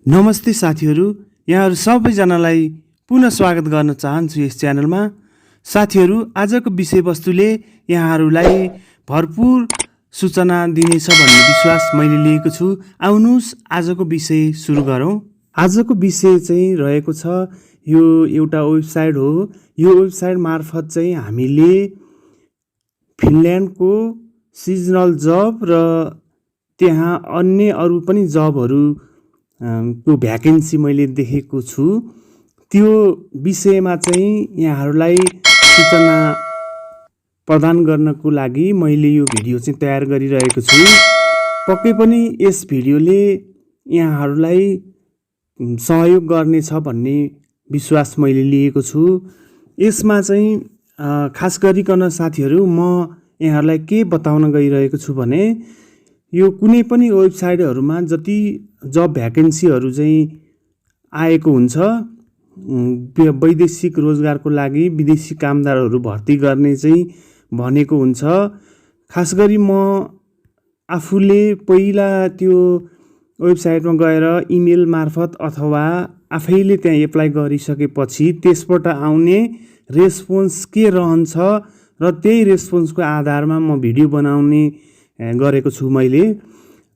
नमस्ते साथीहरू, यहाँहरू सबैजनालाई पुनः स्वागत गर्न चाहन्छु यस च्यानलमा। साथीहरू, आजको विषयवस्तुले यहाँहरूलाई भरपूर सूचना दिनेछ भन्ने विश्वास मैले लिएको छु। आउनुहोस् आजको विषय सुरु गरौँ। आजको विषय चाहिँ रहेको छ, यो एउटा वेबसाइट हो। यो वेबसाइट मार्फत चाहिँ हामीले फिनल्यान्डको सिजनल जब र त्यहाँ अन्य अरू पनि जबहरू को भ्याकेन्सी मैले देखेको छु। त्यो विषयमा चाहिँ यहाँहरूलाई सूचना प्रदान गर्नको लागि मैले यो भिडियो चाहिँ तयार गरिरहेको छु। पक्कै पनि यस भिडियोले यहाँहरूलाई सहयोग गर्नेछ भन्ने विश्वास मैले लिएको छु। यसमा चाहिँ खास गरिकन साथीहरू, म यहाँहरूलाई के बताउन गइरहेको छु भने, यो कुनै पनि वेबसाइटहरूमा जति जब भ्याकेन्सीहरू चाहिँ आएको हुन्छ, वैदेशिक रोजगारको लागि विदेशी कामदारहरू भर्ती गर्ने चाहिँ भनेको हुन्छ। खास गरी म आफूले पहिला त्यो वेबसाइटमा गएर इमेल मार्फत अथवा आफैले त्यहाँ एप्लाई गरिसकेपछि त्यसबाट आउने रेस्पोन्स के रहन्छ र त्यही रेस्पोन्सको आधारमा म भिडियो बनाउने गरेको छु मैले।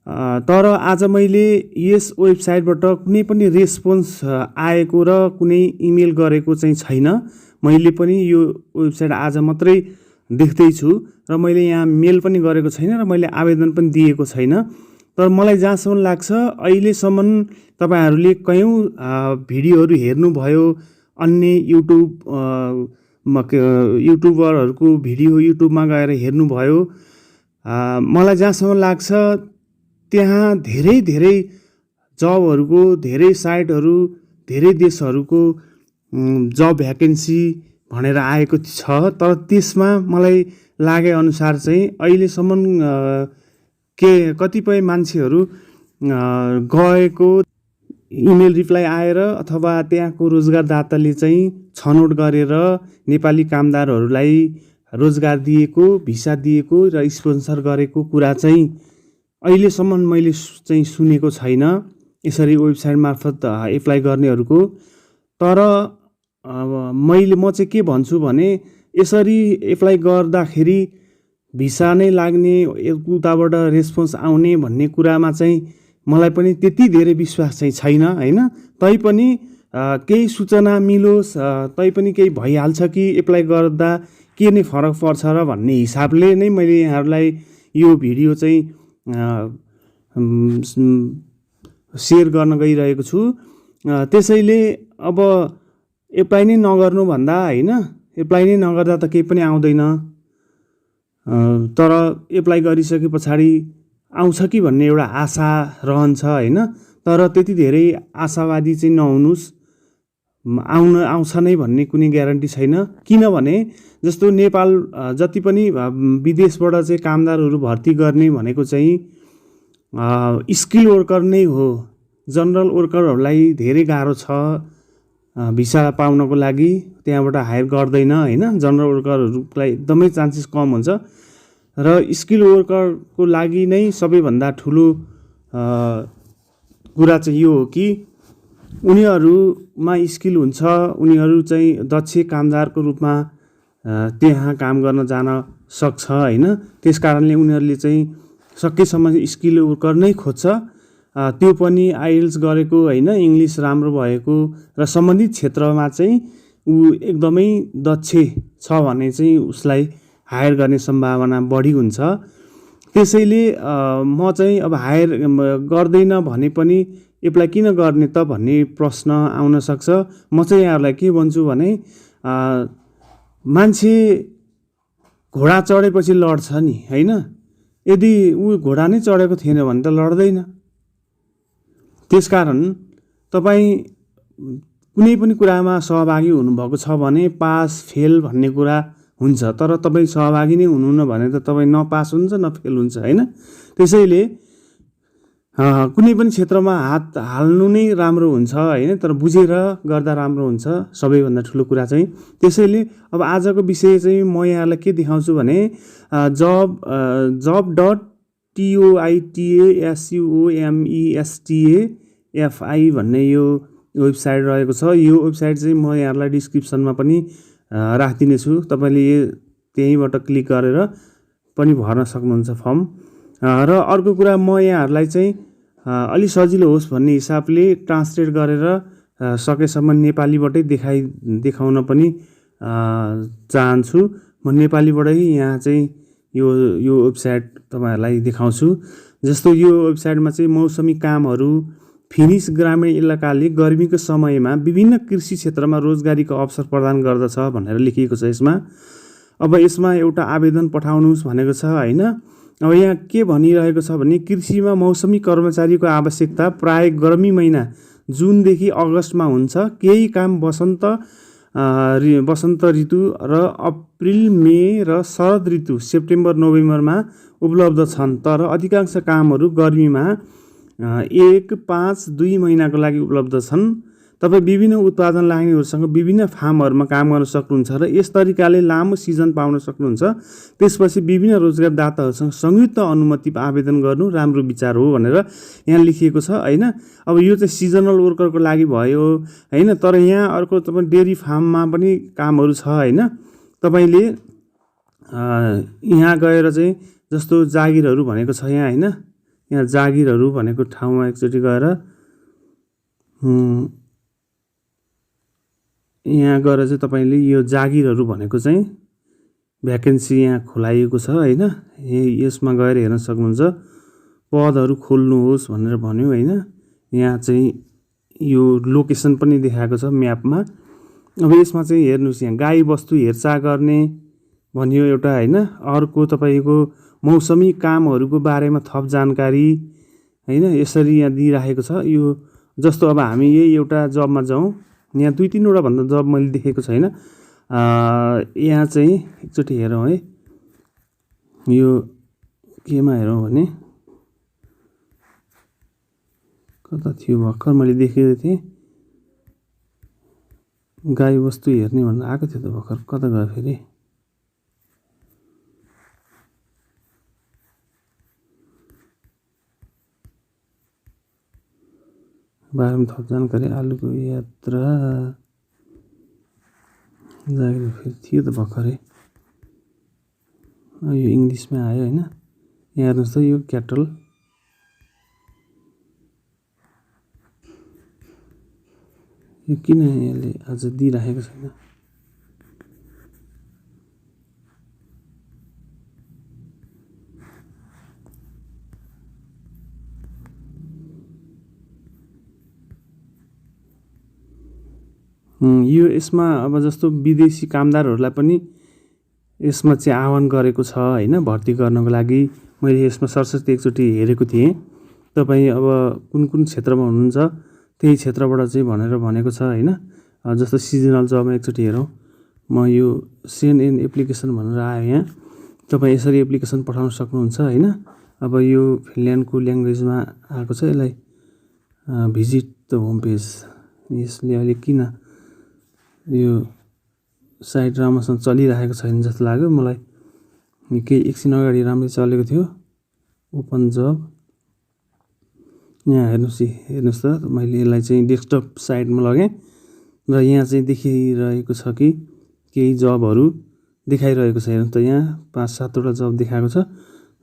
तर आज मैले यस वेबसाइटबाट कुनै पनि रेस्पोन्स आएको र कुनै इमेल गरेको चाहिँ छैन। मैले पनि यो वेबसाइट आज मात्रै देख्दैछु र मैले यहाँ मेल पनि गरेको छैन र मैले आवेदन पनि दिएको छैन। तर मलाई जहाँसम्म लाग्छ, अहिलेसम्म तपाईँहरूले कयौँ भिडियोहरू हेर्नुभयो, अन्य युट्युबरहरूको भिडियो युट्युबमा गएर हेर्नुभयो। मलाई जहाँसम्म लाग्छ त्यहाँ धेरै जबहरूको, धेरै साइटहरू, धेरै देशहरूको जब भ्याकेन्सी भनेर आएको छ। तर त्यसमा मलाई लागे अनुसार चाहिँ अहिलेसम्म कतिपय मान्छेहरू गएको इमेल रिप्लाई आएर अथवा त्यहाँको रोजगारदाताले चाहिँ छनौट गरेर नेपाली कामदारहरूलाई रोजगार दिएको, भिसा दिएको र स्पोन्सर गरेको कुरा चाहिँ अहिलेसम्म मैले चाहिँ सुनेको छैन, यसरी वेबसाइट मार्फत एप्लाई गर्नेहरूको। तर म चाहिँ के भन्छु भने, यसरी एप्लाई गर्दाखेरि भिसा नै लाग्ने, उताबाट रेस्पोन्स आउने भन्ने कुरामा चाहिँ मलाई पनि त्यति धेरै विश्वास चाहिँ छैन, होइन। तैपनि केही सूचना मिलोस्, तैपनि केही भइहाल्छ कि एप्लाई गर्दा के नै फरक पर्छ र भन्ने हिसाबले नै मैले यहाँहरूलाई यो भिडियो चाहिँ सेयर गर्न गइरहेको छु। त्यसैले अब एप्लाई नै नगर्नु भन्दा, होइन, एप्लाई नै नगर्दा त केही पनि आउँदैन। तर एप्लाई गरिसके पछाडि आउँछ कि भन्ने एउटा आशा रहन्छ, होइन। तर त्यति धेरै आशावादी चाहिँ नहुनुहोस्, आउँछ नै भन्ने कुनै ग्यारेन्टी छैन। किनभने जस्तो नेपाल जति पनि विदेशबाट चाहिँ कामदारहरू भर्ती गर्ने भनेको चाहिँ स्किल वर्कर नै हो। जनरल वर्करहरूलाई धेरै गाह्रो छ भिसा पाउनको लागि, त्यहाँबाट हायर गर्दैन, होइन। जनरल वर्करहरूलाई एकदमै चान्सेस कम हुन्छ र स्किल वर्करको लागि नै सबैभन्दा ठुलो कुरा चाहिँ यो हो कि उनीहरूमा स्किल हुन्छ, उनीहरू चाहिँ दक्ष कामदारको रूपमा त्यहाँ काम गर्न जान सक्छ, होइन। त्यस कारणले उनीहरूले चाहिँ सकेसम्म स्किल वर्कर नै खोज्छ, त्यो पनि आइएल्स गरेको, होइन, इङ्ग्लिस राम्रो भएको र सम्बन्धित क्षेत्रमा चाहिँ ऊ एकदमै दक्ष छ भने चाहिँ उसलाई हायर गर्ने सम्भावना बढी हुन्छ। त्यसैले म चाहिँ अब हायर गर्दैन भने पनि एप्लाई किन गर्ने त भन्ने प्रश्न आउन सक्छ। म चाहिँ यहाँहरूलाई के भन्छु भने, मान्छे घोडा चढेपछि लड्छ नि, होइन। यदि ऊ घोडा नै चढेको थिएन भने त लड्दैन। त्यसकारण तपाईँ कुनै पनि कुरामा सहभागी हुनुभएको छ भने पास फेल भन्ने कुरा हुन्छ, तर तपाईँ सहभागी नै हुनुहुन्न भने त तपाईँ न पास हुन्छ न फेल हुन्छ, होइन। त्यसैले कुनै पनि क्षेत्रमा हात हाल्नु नै राम्रो हुन्छ, होइन, तर बुझेर गर्दा राम्रो हुन्छ, सबैभन्दा ठुलो कुरा चाहिँ। त्यसैले अब आजको विषय चाहिँ म यहाँलाई के देखाउँछु भने, job.toitasuomesta FI भन्ने यो वेबसाइट रहेको छ। यो वेबसाइट चाहिँ म यहाँलाई डिस्क्रिप्सनमा पनि राखिदिनेछु। तपाईँले त्यहीँबाट क्लिक गरेर पनि भर्न सक्नुहुन्छ फर्म। र अर्को कुरा म यहाँहरूलाई चाहिँ अलि सजिलो होस् भन्ने हिसाबले ट्रान्सलेट गरेर सकेसम्म नेपालीबाटै देखाउन पनि चाहन्छु। म नेपालीबाटै यहाँ चाहिँ यो वेबसाइट तपाईँहरूलाई देखाउँछु। जस्तो यो वेबसाइटमा चाहिँ मौसमी कामहरू, फिनिस ग्रामीण इलाकाले गर्मीको समयमा विभिन्न कृषि क्षेत्रमा रोजगारीको अवसर प्रदान गर्दछ भनेर लेखिएको छ यसमा। अब यसमा एउटा आवेदन पठाउनुहोस् भनेको छ हैन। अब यहाँ के भनिरहेको छ भने कृषिमा मौसमी कर्मचारीको आवश्यकता प्राय गर्मी महिना जुनदेखि अगस्तमा हुन्छ। केही काम वसन्त ऋतु र अप्रिल, मे र शरद ऋतु सेप्टेम्बर नोभेम्बरमा उपलब्ध छन्। तर अधिकांश कामहरू गर्मीमा 1-5-2 महिनाको लागि उपलब्ध छन्। तपाईँ विभिन्न उत्पादन लाइनहरूसँग विभिन्न फार्महरूमा काम गर्न सक्नुहुन्छ र यस तरिकाले लामो सिजन पाउन सक्नुहुन्छ। त्यसपछि विभिन्न रोजगारदाताहरूसँग संयुक्त अनुमति आवेदन गर्नु राम्रो विचार हो भनेर यहाँ लेखिएको छ हैन। अब यो चाहिँ सिजनल वर्करको लागि भयो हैन। तर यहाँ अर्को तपाईँ डेरी फार्ममा पनि कामहरू छ हैन। तपाईँले यहाँ गएर चाहिँ जस्तो जागिरहरू भनेको छ यहाँ हैन। यहाँ जागिरहरू भनेको ठाउँमा एकचोटि गएर यहाँ गएर चाहिँ तपाईँले यो जागिरहरू भनेको चाहिँ भ्याकेन्सी यहाँ खुलाइएको छ हैन। यसमा गएर हेर्न सक्नुहुन्छ। पदहरू खोल्नुहोस् भनेर भन्यो हैन। यहाँ चाहिँ यो लोकेसन पनि देखाएको छ म्यापमा। अब यसमा चाहिँ हेर्नुहोस्, यहाँ गाई बस्तु हेरचाह गर्ने भन्यो एउटा हैन। अर्को तपाईँको मौसमी कामहरूको बारेमा थप जानकारी हैन, यसरी यहाँ दिइराखेको छ। यो जस्तो अब हामी यही एउटा जबमा जाउँ, यहाँ 2-3वटा भन्दा जब मैले देखेको छैन। यहाँ चाहिँ एकचोटि हेरौँ है। यो केमा हेरौँ भने कता थियो भर्खर मैले देखेको थिएँ। गाई वस्तु हेर्ने भनेर आएको थियो त भर्खर, कता गयो फेरि। बारेमा थप जानकारी, आलुको यात्रा जागिर फेरि थियो त भर्खरै। यो इङ्ग्लिसमा आयो हैन। यहाँ हेर्नुहोस् त यो क्याटल, यो किन यसले आज दिइराखेको छैन। यो यसमा अब जस्तो विदेशी कामदारहरूलाई पनि यसमा चाहिँ आह्वान गरेको छ हैन भर्ती गर्नको लागि। मैले यसमा सरसर्ती एकचोटि हेरेको थिएँ। तपाईँ अब कुन कुन क्षेत्रमा हुनुहुन्छ त्यही क्षेत्रबाट चाहिँ भनेर भनेको छ हैन। जस्तो सिजनल जबमा एकचोटि हेरौँ। म यो सेन्ड इन एप्लिकेसन भनेर आयो यहाँ। तपाईँ यसरी एप्लिकेसन पठाउन सक्नुहुन्छ हैन। अब यो फिनल्यान्डको ल्याङ्ग्वेजमा आएको छ। यसलाई भिजिट द होम पेज। यसले अहिले किन यो साइट राम्रोसँग चलिरहेको छैन जस्तो लाग्यो मलाई। केही एकछिन अगाडि राम्रै चलेको थियो। ओपन जब, यहाँ हेर्नुहोस् त, मैले यसलाई चाहिँ डेस्कटप साइटमा लगेँ र यहाँ चाहिँ देखिरहेको छ कि केही जबहरू देखाइरहेको छ। हेर्नुहोस् त, यहाँ 5-7वटा जब देखाएको छ।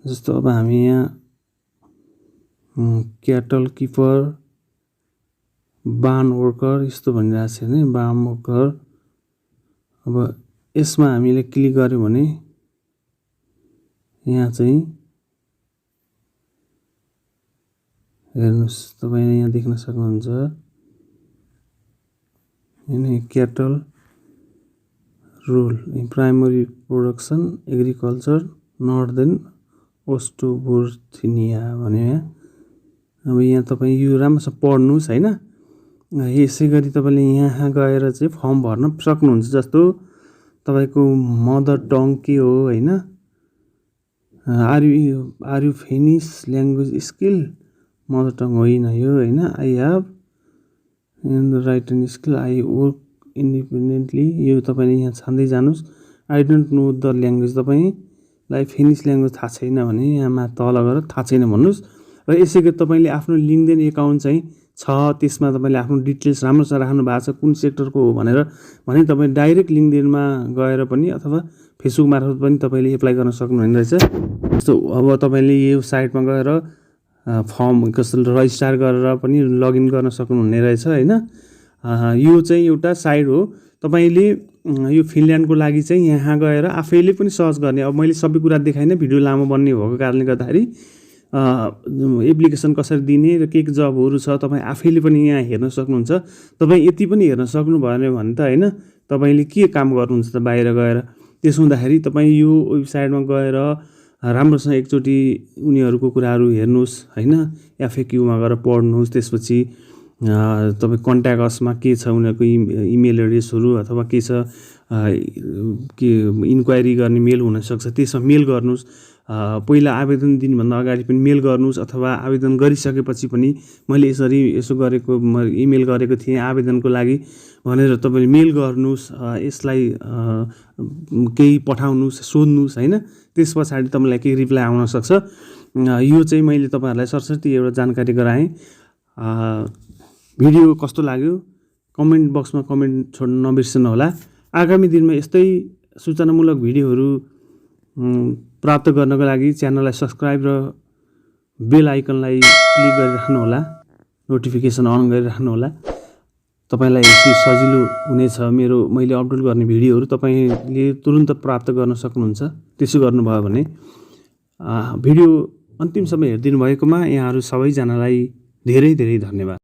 जस्तो अब हामी यहाँ क्याटल किपर, बार्न वर्कर यस्तो भनिरहेको छ नि, बार्न वर्कर। अब यसमा हामीले क्लिक गर्यो भने यहाँ चाहिँ हेर्नुहोस्, तपाईँले यहाँ देख्न सक्नुहुन्छ यिनी cattle role in primary production agriculture northern Ostrobothnia भन्यो यहाँ। अब यहाँ तपाईँ यो राम्रोसँग पढ्नुहोस् हैन। यसै गरी तपाईँले यहाँ गएर चाहिँ फर्म भर्न सक्नुहुन्छ। जस्तो तपाईँको मदर टङ के हो हैन। Are you Finnish language skill, mother tongue होइन यो हैन। I have in the right and skill, I work independently. यो तपाईँले यहाँ छान्दै जानुहोस्। I don't know the language, तपाईँलाई फिनिस ल्याङ्ग्वेज थाहा छैन भने यहाँ तल गएर थाहा छैन भन्नुहोस्। र यसै गरी तपाईँले आफ्नो लिङ्कडिन एकाउन्ट चाहिँ छ, त्यसमा तपाईँले आफ्नो डिटेल्स राम्रोसँग राख्नु भएको छ कुन सेक्टरको हो भनेर भने तपाईँ डाइरेक्ट लिङ्कडिनमा गएर पनि अथवा फेसबुक मार्फत पनि तपाईँले एप्लाई गर्न सक्नुहुने रहेछ। जस्तो अब तपाईँले यो साइटमा गएर फर्म कस्तो रजिस्टर गरेर पनि लगइन गर्न सक्नुहुने रहेछ होइन। यो चाहिँ एउटा साइट हो। तपाईँले यो फिनल्यान्डको लागि चाहिँ यहाँ गएर आफैले पनि सर्च गर्ने। अब मैले सबै कुरा देखाइनँ, भिडियो लामो बन्ने भएको कारणले गर्दाखेरि एप्लिकेसन कसरी दिने र के जबहरू छ तपाईँ आफैले पनि यहाँ हेर्न सक्नुहुन्छ। तपाईँ यति पनि हेर्न सक्नुभयो भने त होइन, तपाईँले के काम गर्नुहुन्छ त बाहिर गएर। त्यसो हुँदाखेरि तपाईँ यो वेबसाइटमा गएर राम्रोसँग एकचोटि उनीहरूको कुराहरू हेर्नुहोस् होइन, एफएक्यूमा गएर पढ्नुहोस्। त्यसपछि तपाईँ कन्ट्याक्ट असमा के छ उनीहरूको इमेल एड्रेसहरू अथवा के छ के इन्क्वायरी गर्ने मेल हुनसक्छ, त्यसमा मेल गर्नुहोस्। पहिला आवेदन दिनुभन्दा अगाडि पनि मेल गर्नुहोस् अथवा आवेदन गरिसकेपछि पनि मैले यसो गरेको इमेल गरेको थिएँ आवेदनको लागि भनेर तपाईँले मेल गर्नुहोस्। यसलाई केही पठाउनुहोस्, सोध्नुहोस् होइन। त्यस पछाडि तपाईँलाई केही रिप्लाई आउन सक्छ। यो चाहिँ मैले तपाईँहरूलाई सरसर्ती एउटा जानकारी गराएँ। भिडियो कस्तो लाग्यो कमेन्ट बक्समा कमेन्ट छोड्न नबिर्सनु होला। आगामी दिनमा यस्तै सूचनामूलक भिडियोहरू प्राप्त गर्नको लागि च्यानललाई सब्सक्राइब र बेल आइकनलाई क्लिक गरिराख्नु होला, नोटिफिकेसन अन गरिराख्नु होला। तपाईँलाई सजिलो हुनेछ। मैले अपलोड गर्ने भिडियोहरू तपाईँले तुरुन्त प्राप्त गर्न सक्नुहुन्छ। त्यसो गर्नुभयो भने भिडियो अन्तिमसम्म हेरिदिनु भएकोमा यहाँहरू सबैजनालाई धेरै धेरै धन्यवाद।